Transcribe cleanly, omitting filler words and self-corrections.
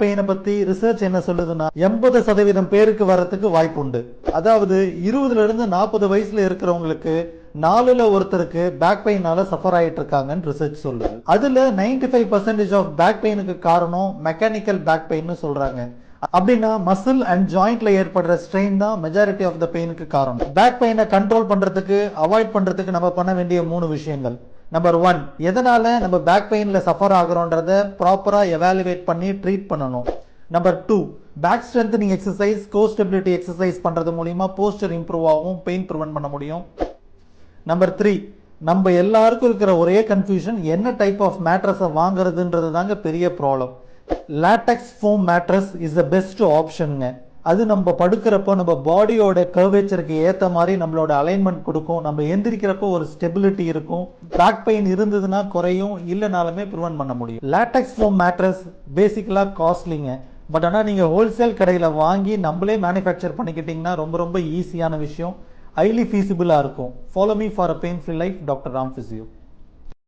பெயினை பத்தி ரிசர்ச் என்ன சொல்லுதுன்னா 80% பேருக்கு வரத்துக்கு வாய்ப்பு உண்டு. அதாவது 20ல இருந்து 40 வயசுல இருக்கிறவங்களுக்கு 4ல் ஒருத்தருக்கு பேக் பெயினால சஃபர் ஆயிட்டு இருக்காங்கன்னு ரிசர்ச் சொல்லுது. அதுல 95% ஆஃப் பேக் பெயினுக்கு காரணம் மெக்கானிக்கல் பேக் பெயின் சொல்றாங்க. அப்படின்னா மசில் அண்ட் ஜாயிண்ட்ல ஏற்படுற ஸ்ட்ரெயின் தான் மெஜாரிட்டி ஆஃப் த பெயினுக்கு காரணம். பேக் பெயினை கண்ட்ரோல் பண்றதுக்கு அவாய்ட் பண்றதுக்கு நம்ம பண்ண வேண்டிய 3 விஷயங்கள். நம்பர் 1, எதனால நம்ம பேக் பெயின்ல சஃபர் ஆகுறோன்றத ப்ராப்பரா எவாலுவேட் பண்ணி ட்ரீட் பண்ணணும். Number 2, back strengthening exercise, core stability exercise பண்றது மூலியமா போஸ்டர் இம்ப்ரூவ் ஆகும், பெயின் ப்ரிவென்ட் பண்ண முடியும். நம்பர் 3, நம்ம எல்லாருக்கும் இருக்கிற ஒரே கன்ஃபியூஷன் என்ன டைப் ஆஃப் மேட்ரஸை வாங்குறதுன்றது தாங்க பெரிய problem. Latex foam mattress is the best ஆப்ஷனுங்க. அது நம்ம படுக்கிறப்போ நம்ம பாடியோட கர்வேச்சருக்கு ஏற்ற மாதிரி நம்மளோட அலைன்மெண்ட் கொடுக்கும். நம்ம எந்திரிக்கிறப்போ ஒரு ஸ்டெபிலிட்டி இருக்கும். பேக் பெயின் இருந்ததுன்னா குறையும், இல்லைனாலுமே ப்ரிவென்ட் பண்ண முடியும். லேட்டெக்ஸ் ஃபோம் மேட்ரஸ் பேசிக்கலாக காஸ்ட்லிங்க. பட் ஆனால் நீங்கள் ஹோல்சேல் கடையில் வாங்கி நம்மளே மேனுஃபேக்சர் பண்ணிக்கிட்டிங்கன்னா ரொம்ப ரொம்ப ஈஸியான விஷயம், ஹைலி ஃபீஸிபிளாக இருக்கும். Follow me for a pain free life, doctor Ram physio.